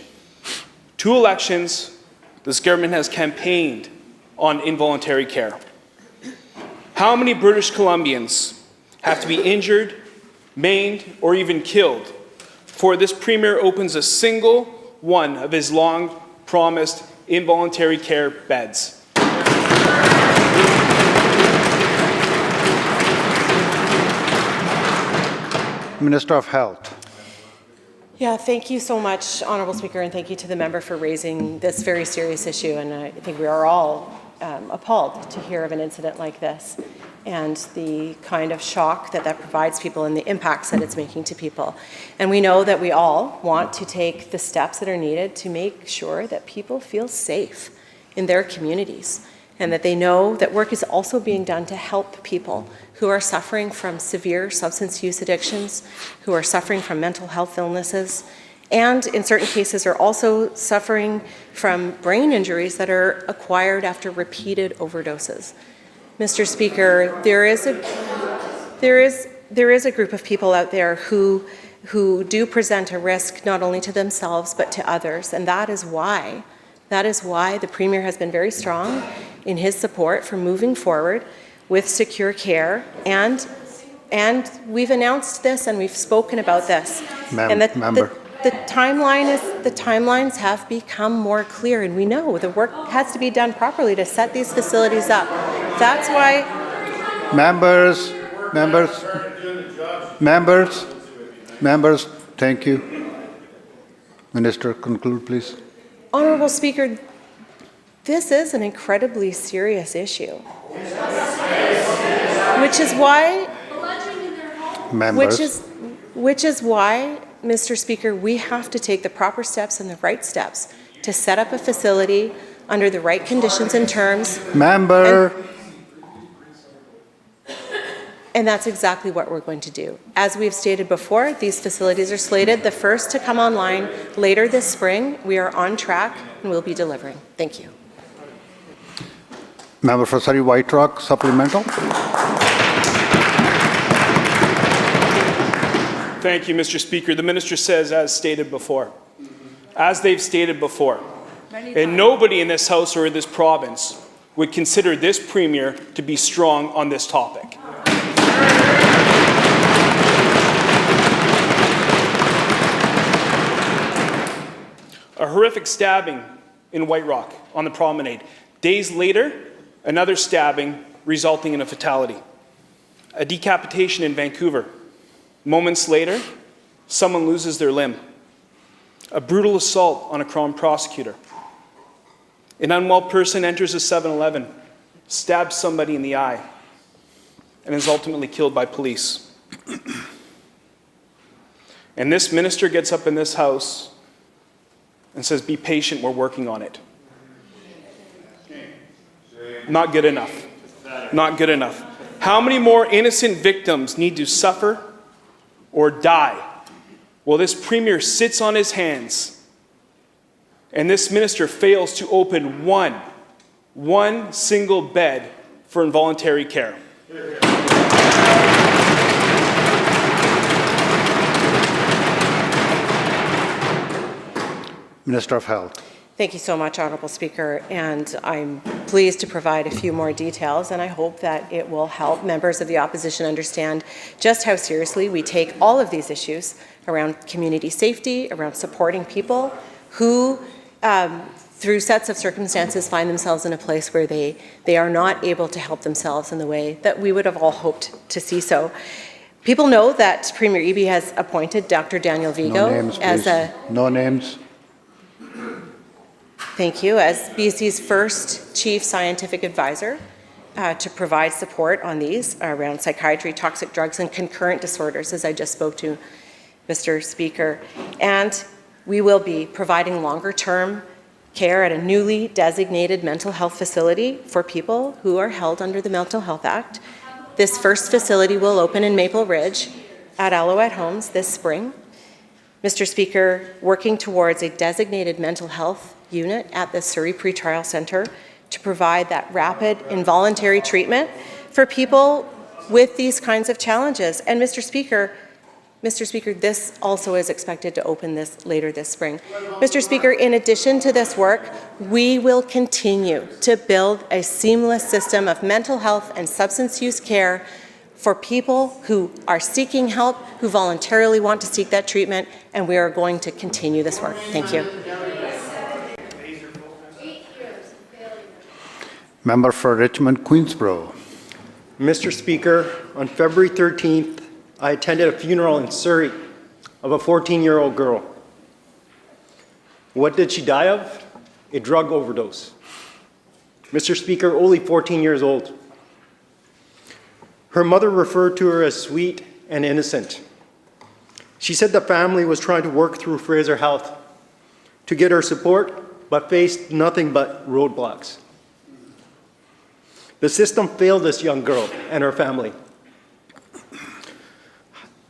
2 elections, this government has campaigned on involuntary care. How many British Columbians have to be injured, maimed, or even killed before this Premier opens a single one of his long-promised involuntary care beds. Minister of Health. Yeah, thank you so much, Honourable Speaker, and thank you to the member for raising this very serious issue. And I think we are all appalled to hear of an incident like this and the kind of shock that that provides people and the impacts that it's making to people. And we know that we all want to take the steps that are needed to make sure that people feel safe in their communities and that they know that work is also being done to help people who are suffering from severe substance use addictions, who are suffering from mental health illnesses, and in certain cases are also suffering from brain injuries that are acquired after repeated overdoses. Mr. Speaker, there is a group of people out there who do present a risk not only to themselves but to others, and that is why the Premier has been very strong in his support for moving forward with secure care, and we've announced this and we've spoken about this. The timelines have become more clear, and we know the work has to be done properly to set these facilities up. That's why. Members, thank you. Minister, conclude, please. Honourable Speaker, this is an incredibly serious issue, which is why. Which is why, Mr. Speaker, we have to take the proper steps and the right steps to set up a facility under the right conditions and terms. And that's exactly what we're going to do. As we've stated before, these facilities are slated, the first to come online later this spring. We are on track and we'll be delivering. Thank you. Member for Surrey White Rock, supplemental. Thank you, Mr. Speaker. The minister says, as stated before. As they've stated before. And nobody in this House or in this province would consider this Premier to be strong on this topic. A horrific stabbing in White Rock on the promenade. Days later, another stabbing resulting in a fatality. A decapitation in Vancouver. Moments later, someone loses their limb. A brutal assault on a Crown prosecutor. An unwell person enters a 7-Eleven, stabs somebody in the eye, and is ultimately killed by police. And this minister gets up in this House and says, be patient, we're working on it. Not good enough. Not good enough. How many more innocent victims need to suffer or die? Well, this Premier sits on his hands, and this minister fails to open one single bed for involuntary care. Minister of Health. Thank you so much, Honourable Speaker, and I'm pleased to provide a few more details, and I hope that it will help members of the opposition understand just how seriously we take all of these issues around community safety, around supporting people who, through sets of circumstances, find themselves in a place where they are not able to help themselves in the way that we would have all hoped to see so. People know that Premier Eby has appointed Dr. Daniel Vigo No names. Thank you. As BC's first Chief Scientific Advisor to provide support on these around psychiatry, toxic drugs, and concurrent disorders, as I just spoke to, Mr. Speaker. And we will be providing longer-term care at a newly designated mental health facility for people who are held under the Mental Health Act. This first facility will open in Maple Ridge at Alouette Homes this spring. Mr. Speaker, working towards a designated mental health unit at the Surrey Pretrial Centre to provide that rapid involuntary treatment for people with these kinds of challenges. And Mr. Speaker, this also is expected to open later this spring. Mr. Speaker, in addition to this work, we will continue to build a seamless system of mental health and substance use care for people who are seeking help, who voluntarily want to seek that treatment, and we are going to continue this work. Thank you. Member for Richmond, Queensborough. Mr. Speaker, on February 13th, I attended a funeral in Surrey of a 14-year-old girl. What did she die of? A drug overdose. Mr. Speaker, only 14 years old. Her mother referred to her as sweet and innocent. She said the family was trying to work through Fraser Health to get her support, but faced nothing but roadblocks. The system failed this young girl and her family.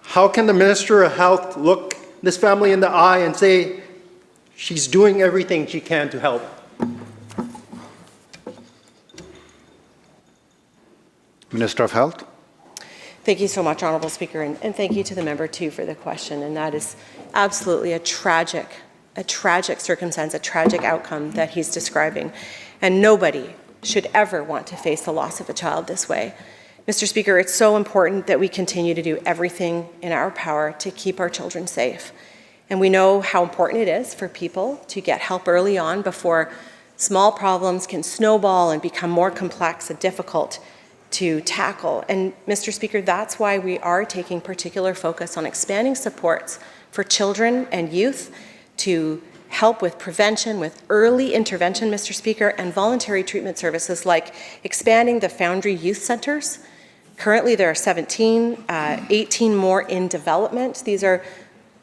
How can the Minister of Health look this family in the eye and say she's doing everything she can to help? Minister of Health. Thank you so much, Honourable Speaker, and thank you to the member too for the question. And that is absolutely a tragic circumstance, a tragic outcome that he's describing. And nobody should ever want to face the loss of a child this way. Mr. Speaker, it's so important that we continue to do everything in our power to keep our children safe. And we know how important it is for people to get help early on before small problems can snowball and become more complex and difficult to tackle. And Mr. Speaker, that's why we are taking particular focus on expanding supports for children and youth to help with prevention, with early intervention, Mr. Speaker, and voluntary treatment services like expanding the Foundry Youth Centres. Currently there are 17, 18 more in development. These are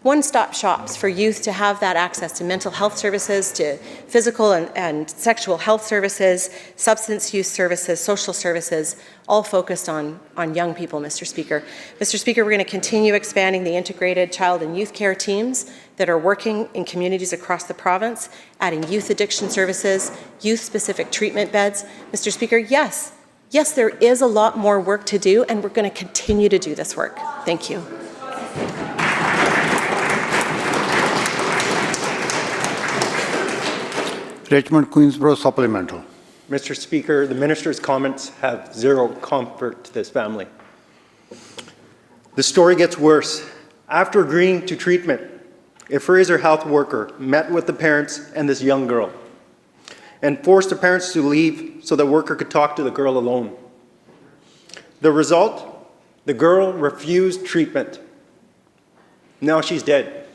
one-stop shops for youth to have that access to mental health services, to physical and sexual health services, substance use services, social services, all focused on young people, Mr. Speaker. Mr. Speaker, we're going to continue expanding the integrated child and youth care teams that are working in communities across the province, adding youth addiction services, youth-specific treatment beds. Mr. Speaker, yes, there is a lot more work to do, and we're going to continue to do this work. Thank you. Richmond, Queensborough, supplemental. Mr. Speaker, the minister's comments have zero comfort to this family. The story gets worse. After agreeing to treatment, a Fraser Health worker met with the parents and this young girl and forced the parents to leave so the worker could talk to the girl alone. The result? The girl refused treatment. Now she's dead.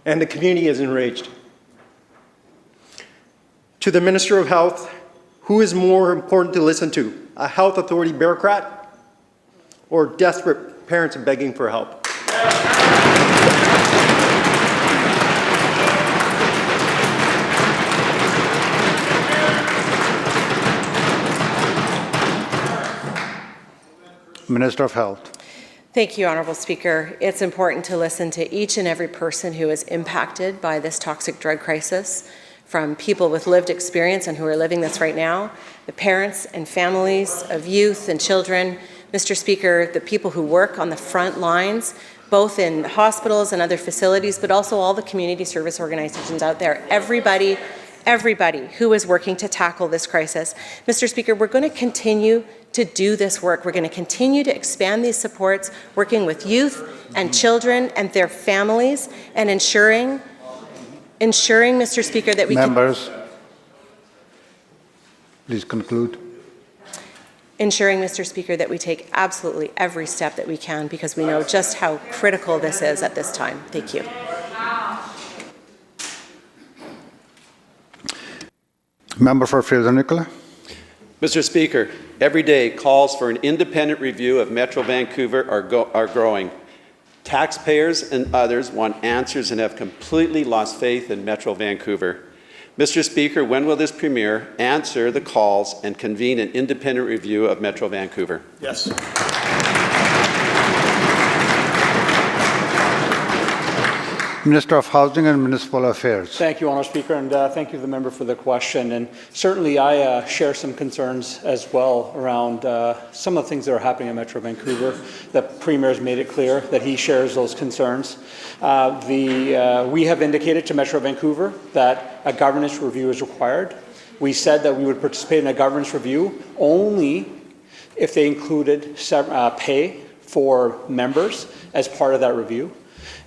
And the community is enraged. To the Minister of Health, who is more important to listen to, a health authority bureaucrat or desperate parents begging for help? Minister of Health. Thank you, Honourable Speaker. It's important to listen to each and every person who is impacted by this toxic drug crisis, from people with lived experience and who are living this right now, the parents and families of youth and children, Mr. Speaker, the people who work on the front lines, both in hospitals and other facilities, but also all the community service organizations out there, everybody who is working to tackle this crisis. Mr. Speaker, we're going to continue to do this work. We're going to continue to expand these supports, working with youth and children and their families, and ensuring, Mr. Speaker, that we Members, please conclude. Ensuring, Mr. Speaker, that we take absolutely every step that we can, because we know just how critical this is at this time. Thank you. Member for Fraser-Nicola. Mr. Speaker, every day calls for an independent review of Metro Vancouver are growing. Taxpayers and others want answers and have completely lost faith in Metro Vancouver. Mr. Speaker, when will this Premier answer the calls and convene an independent review of Metro Vancouver? Yes. Minister of Housing and Municipal Affairs. Thank you, Honourable Speaker, and thank you to the member for the question. And certainly I share some concerns as well around some of the things that are happening in Metro Vancouver. The Premier has made it clear that he shares those concerns. We have indicated to Metro Vancouver that a governance review is required. We said that we would participate in a governance review only if they included pay for members as part of that review.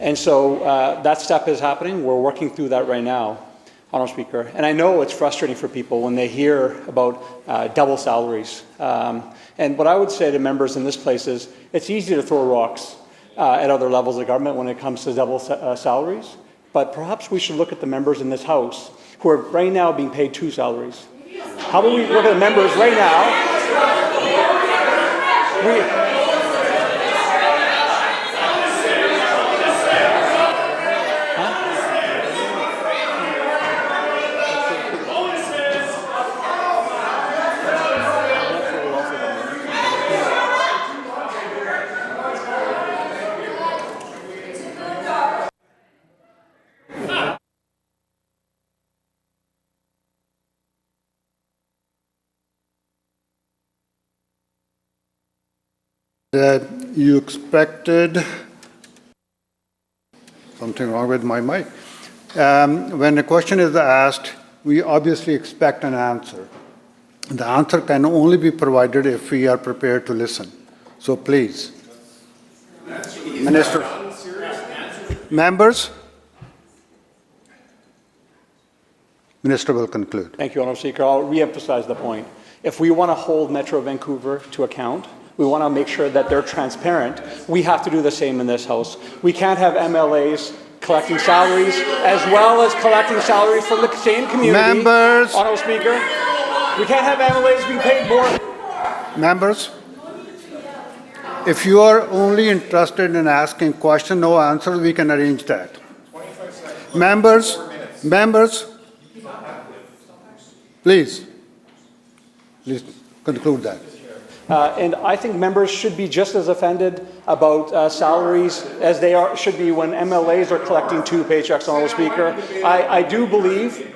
And so that step is happening. We're working through that right now. Honourable Speaker. And I know it's frustrating for people when they hear about double salaries. And what I would say to members in this place is it's easy to throw rocks at other levels of government when it comes to double salaries. But perhaps we should look at the members in this House who are right now being paid 2 salaries. How about we look at the members right now? That you expected something wrong with my mic. When a question is asked, we obviously expect an answer. The answer can only be provided if we are prepared to listen. So please, Minister, members, Minister will conclude. Thank you, Honourable Speaker. I'll re-emphasize the point. If we want to hold Metro Vancouver to account, we want to make sure that they're transparent. We have to do the same in this House. We can't have MLAs collecting salaries as well as collecting salaries from the same community. Members. Honourable Speaker, we can't have MLAs being paid more. Members, if you are only interested in asking question, no answer, we can arrange that. Members, please conclude that. And I think members should be just as offended about salaries as they should be when MLAs are collecting 2 paychecks, Honourable Speaker. I do believe.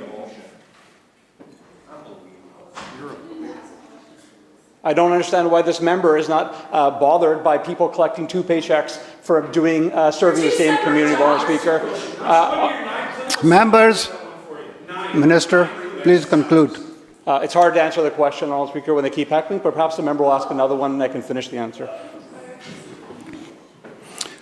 I don't understand why this member is not bothered by people collecting 2 paychecks for doing serving the same community, Honourable Speaker. Members, Minister, please conclude. It's hard to answer the question, Honourable Speaker, when they keep heckling, but perhaps the member will ask another one and I can finish the answer.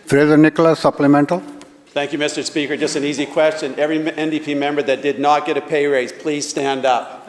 Fraser Nicholas, supplemental. Thank you, Mr. Speaker. Just an easy question. Every NDP member that did not get a pay raise, please stand up.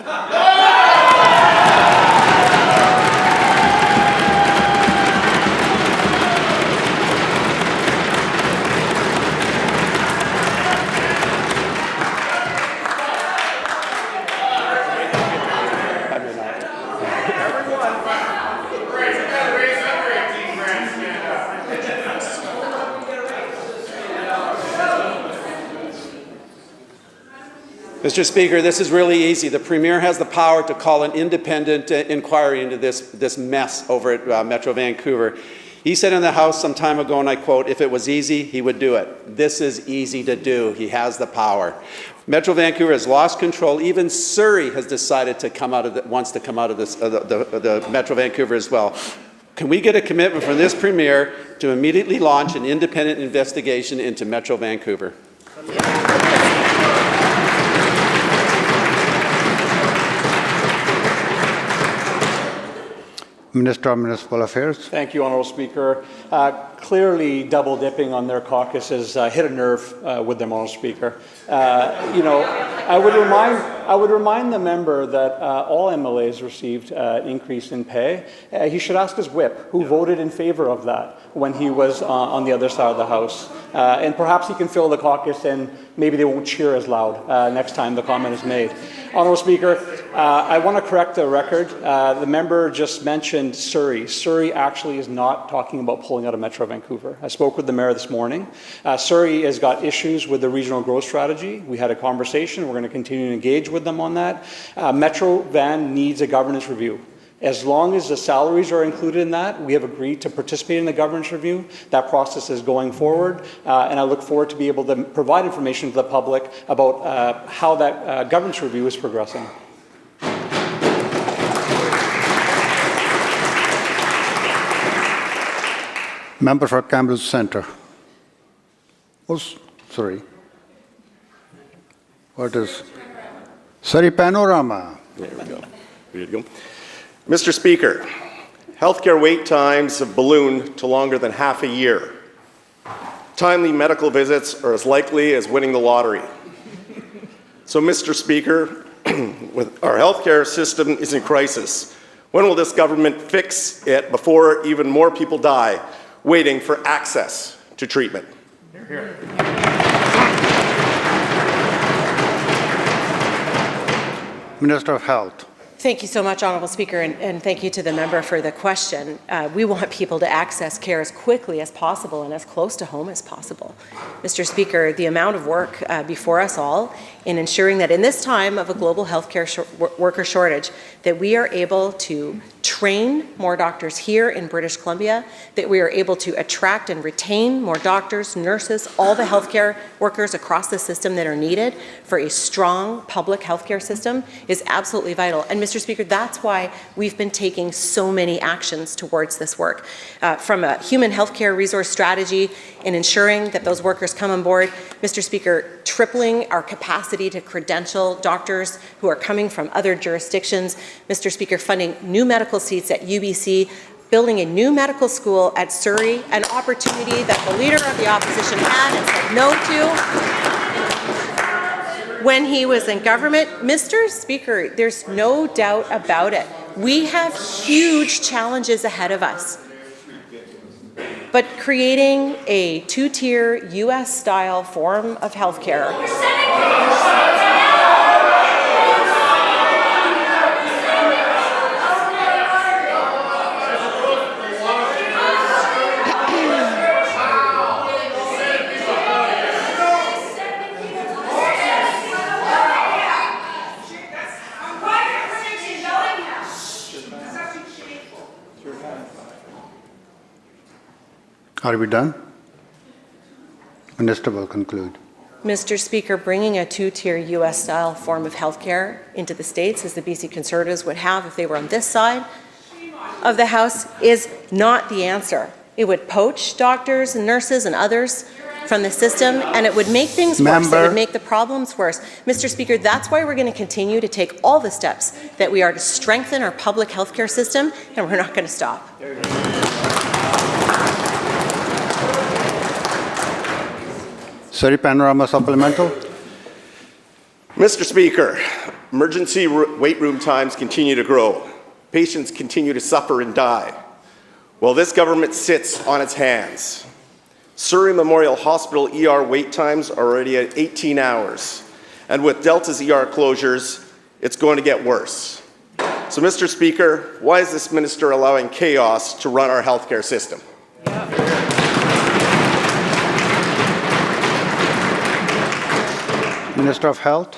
Mr. Speaker, this is really easy. The Premier has the power to call an independent inquiry into this mess over at Metro Vancouver. He said in the House some time ago, and I quote, if it was easy, he would do it. This is easy to do. He has the power. Metro Vancouver has lost control. Even Surrey has decided to come out of wants to come out of this, the Metro Vancouver as well. Can we get a commitment from this Premier to immediately launch an independent investigation into Metro Vancouver? Minister of Municipal Affairs. Thank you, Honourable Speaker. Clearly, double dipping on their caucus has hit a nerve with them, Honourable Speaker. I would remind the member that all MLAs received an increase in pay. He should ask his whip, who voted in favour of that when he was on the other side of the House. And perhaps he can fill the caucus and maybe they won't cheer as loud next time the comment is made. Honourable Speaker, I want to correct the record. The member just mentioned Surrey. Surrey actually is not talking about pulling out of Metro Vancouver. I spoke with the mayor this morning. Surrey has got issues with the regional growth strategy. We had a conversation. We're going to continue to engage with them on that. Metro Van needs a governance review. As long as the salaries are included in that, we have agreed to participate in the governance review. That process is going forward, and I look forward to be able to provide information to the public about how that governance review is progressing. Member for Kamloops Centre. Oh, sorry. What is? Surrey Panorama. There we go. There you go. Mr. Speaker, healthcare wait times have ballooned to longer than half a year. Timely medical visits are as likely as winning the lottery. So, Mr. Speaker, with our healthcare system is in crisis. When will this government fix it before even more people die waiting for access to treatment? Minister of Health. Thank you so much, Honourable Speaker, and thank you to the member for the question. We want people to access care as quickly as possible and as close to home as possible. Mr. Speaker, the amount of work before us all in ensuring that in this time of a global healthcare worker shortage, that we are able to train more doctors here in British Columbia, that we are able to attract and retain more doctors, nurses, all the healthcare workers across the system that are needed for a strong public healthcare system is absolutely vital. And Mr. Speaker, that's why we've been taking so many actions towards this work. From a human healthcare resource strategy in ensuring that those workers come on board, Mr. Speaker, tripling our capacity to credential doctors who are coming from other jurisdictions, Mr. Speaker, funding new medical seats at UBC, building a new medical school at Surrey, an opportunity that the Leader of the Opposition had and said no to when he was in government. Mr. Speaker, there's no doubt about it. We have huge challenges ahead of us. But creating a two-tier US-style form of healthcare Are we done? Minister will conclude. Mr. Speaker, bringing a two-tier US-style form of healthcare into the States, as the BC Conservatives would have if they were on this side of the House, is not the answer. It would poach doctors and nurses and others from the system, and it would make things worse. It would make the problems worse. Mr. Speaker, that's why we're going to continue to take all the steps that we are to strengthen our public healthcare system, and we're not going to stop. Surrey Panorama Supplemental. Mr. Speaker, emergency wait room times continue to grow. Patients continue to suffer and die. Well, this government sits on its hands. Surrey Memorial Hospital ER wait times are already at 18 hours. And with Delta's ER closures, it's going to get worse. So, Mr. Speaker, why is this minister allowing chaos to run our healthcare system? Minister of Health.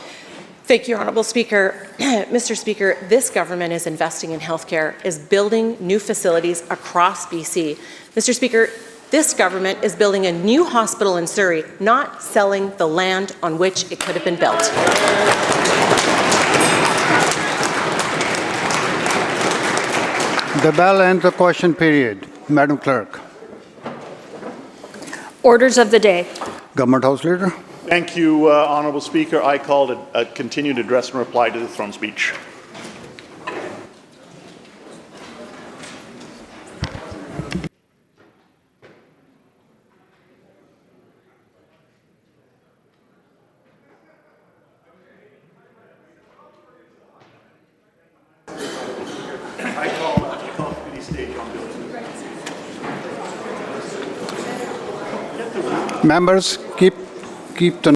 Thank you, Honourable Speaker. Mr. Speaker, this government is investing in healthcare, is building new facilities across BC. Mr. Speaker, this government is building a new hospital in Surrey, not selling the land on which it could have been built. The bell ends the question period. Madam Clerk. Orders of the day. Government House Leader. Thank you, Honourable Speaker. I called a continued address and reply to the throne speech. I call committee stage on bills. Members, keep the